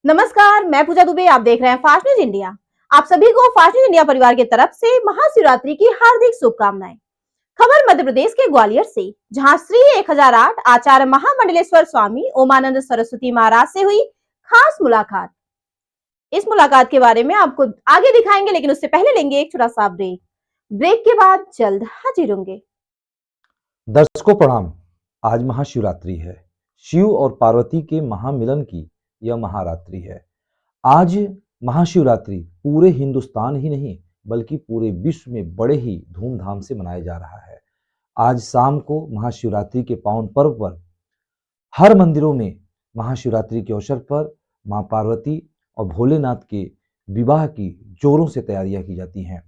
नमस्कार, मैं पूजा दुबे। आप देख रहे हैं फास्ट न्यूज इंडिया। आप सभी को फास्ट न्यूज इंडिया परिवार की तरफ से महाशिवरात्रि की हार्दिक शुभकामनाएं। खबर मध्य प्रदेश के ग्वालियर से, जहां श्री 1008 आचार्य महामंडलेश्वर स्वामी ओमानंद सरस्वती महाराज से हुई खास मुलाकात। इस मुलाकात के बारे में आपको आगे दिखाएंगे, लेकिन उससे पहले लेंगे एक छोटा सा ब्रेक के बाद जल्द हाजिर होंगे। दर्शकों प्रणाम। आज महाशिवरात्रि है। शिव और पार्वती के महामिलन की यह महारात्रि है। आज महाशिवरात्रि पूरे हिंदुस्तान ही नहीं बल्कि पूरे विश्व में बड़े ही धूमधाम से मनाया जा रहा है। आज शाम को महाशिवरात्रि के पावन पर्व पर हर मंदिरों में महाशिवरात्रि के अवसर पर मां पार्वती और भोलेनाथ के विवाह की जोरों से तैयारियां की जाती हैं।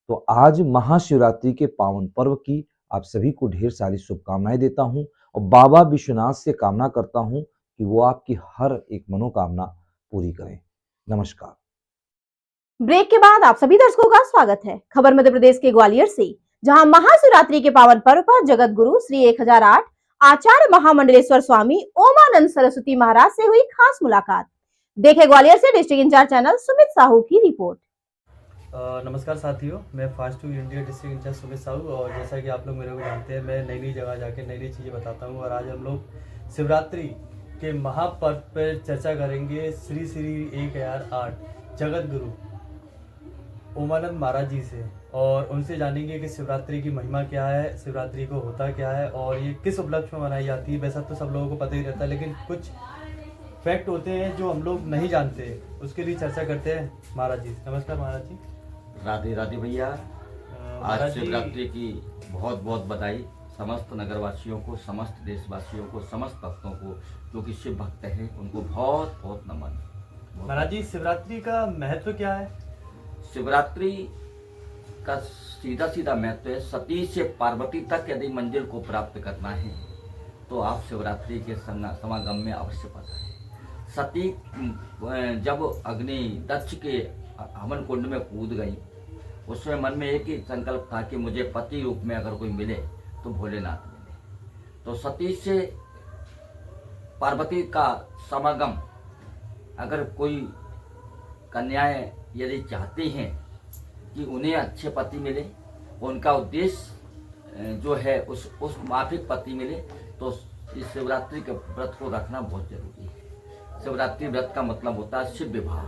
तो आज महाशिवरात्रि के पावन पर्व की आप सभी को ढेर सारी शुभकामनाएं देता हूं और बाबा विश्वनाथ से कामना करता हूं कि वो आपकी हर एक मनोकामना पूरी करें। नमस्कार। ब्रेक के बाद आप सभी दर्शकों का स्वागत है। खबर मध्य प्रदेश के ग्वालियर से, जहां महाशिवरात्रि के पावन पर्व पर जगत गुरु श्री 1008 आचार्य महामंडलेश्वर स्वामी ओमानंद सरस्वती महाराज से हुई खास मुलाकात। देखे ग्वालियर से district incharge channel Sumit Sahu की रिपोर्ट। नमस्कार साथियों, मैं fast news India district incharge Sumit Sahu. और जैसा कि आप लोग मेरे को जानते हैं, मैं नई नई जगह जाके नई नई चीज़ें बताता हूँ। और आज हम लोग शिवरात्रि के महापर्व पर चर्चा करेंगे श्री श्री 1008 जगत गुरु ओमानंद महाराज जी से, और उनसे जानेंगे कि शिवरात्रि की महिमा क्या है, शिवरात्रि को होता क्या है और ये किस उपलक्ष्य में मनाई जाती है। वैसा तो सब लोगों को पता ही रहता है, लेकिन कुछ फैक्ट होते हैं जो हम लोग नहीं जानते, उसके लिए चर्चा करते हैं महाराज जी। नमस्कार महाराज जी। राधे राधे भैया। आज शिवरात्रि की बहुत बहुत बधाई समस्त नगरवासियों को, समस्त देशवासियों को, समस्त भक्तों को जो कि शिव भक्त हैं, उनको बहुत बहुत नमन। महाराज जी, शिवरात्रि का महत्व क्या है? शिवरात्रि का सीधा सीधा महत्व है, सती से पार्वती तक यदि मंजिल को प्राप्त करना है तो आप शिवरात्रि के समागम में अवश्य पधारें। सती जब अग्नि दक्ष के हवन कुंड में कूद गई, उसमें मन में एक ही संकल्प था कि मुझे पति रूप में अगर कोई मिले तो भोलेनाथ मिले। तो सती से पार्वती का समागम, अगर कोई कन्याएं यदि चाहती हैं कि उन्हें अच्छे पति मिले, उनका उद्देश्य जो है उस माफिक पति मिले, तो इस शिवरात्रि के व्रत को रखना बहुत जरूरी है। शिवरात्रि व्रत का मतलब होता है शिव विवाह।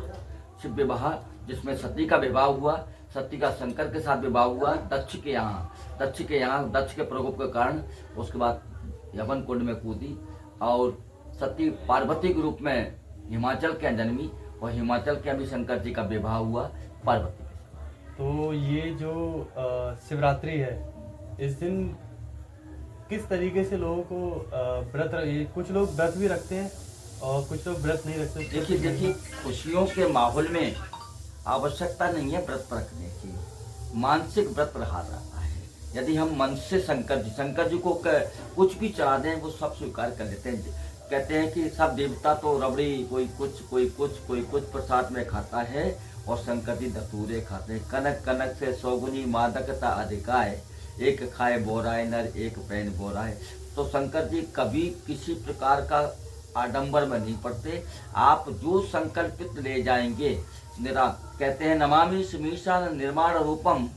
शिव विवाह जिसमें सती का विवाह हुआ, सती का शंकर के साथ विवाह हुआ दक्ष के यहाँ दक्ष के प्रकोप के कारण। उसके बाद यवन कुंड में कूदी और सती पार्वती के रूप में हिमाचल के जन्मी, और हिमाचल के भी शंकर जी का विवाह हुआ पार्वती के साथ। तो ये जो शिवरात्रि है, इस दिन किस तरीके से लोगों को कुछ लोग व्रत भी रखते हैं और कुछ लोग व्रत नहीं रखते। देखिए खुशियों के माहौल में आवश्यकता नहीं है व्रत रखने की, मानसिक व्रत रहा जाता है। यदि हम मन से शंकर जी को कुछ भी चढ़ा दें, वो सब स्वीकार कर लेते हैं। कहते हैं कि सब देवता तो रबड़ी, कोई कुछ प्रसाद में खाता है, और शंकर जी धतूरे खाते हैं। कनक कनक से सौगुनी मादकता अधिकाय, एक खाए बोराए नर एक पैन बोराए। तो शंकर जी कभी किसी प्रकार का आडंबर में नहीं पड़ते। आप जो संकल्पित ले जाएंगे, कहते हैं नमामि समीशा निर्माण रूपम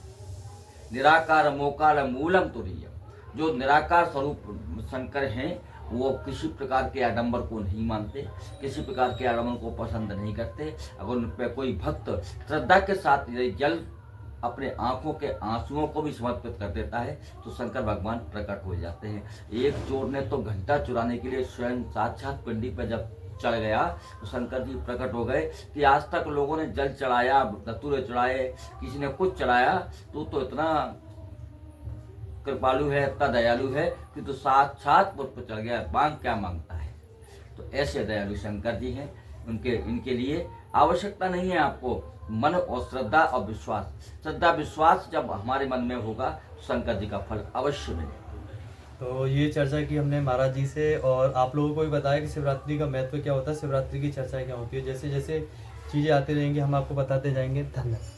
निराकार मोकाल मूलम तुरीयम। जो निराकार स्वरूप शंकर हैं, वो किसी प्रकार के आडंबर को नहीं मानते, किसी प्रकार के आडंबर को पसंद नहीं करते। अगर उन पर कोई भक्त श्रद्धा के साथ जल अपने आंखों के आंसुओं को भी समर्पित कर देता है, तो शंकर भगवान प्रकट हो जाते हैं। एक चोर ने तो घंटा चुराने के लिए स्वयं साक्षात पिंडी पर जब चढ़ गया, तो शंकर जी प्रकट हो गए कि आज तक लोगों ने जल चढ़ाया, धतूरे चढ़ाए, किसी ने कुछ चढ़ाया, तो इतना कृपालु है, इतना दयालु है कि तो साक्षात मुझ पर चढ़ गया, मांग क्या मांगता है। तो ऐसे दयालु शंकर जी हैं। इनके लिए आवश्यकता नहीं है आपको मन और श्रद्धा और विश्वास। श्रद्धा विश्वास जब हमारे मन में होगा, शंकर जी का फल अवश्य मिलेगा। तो ये चर्चा की हमने महाराज जी से, और आप लोगों को भी बताया कि शिवरात्रि का महत्व क्या होता है, शिवरात्रि की चर्चा क्या होती है। जैसे जैसे चीज़ें आती रहेंगी हम आपको बताते जाएंगे। धन्यवाद।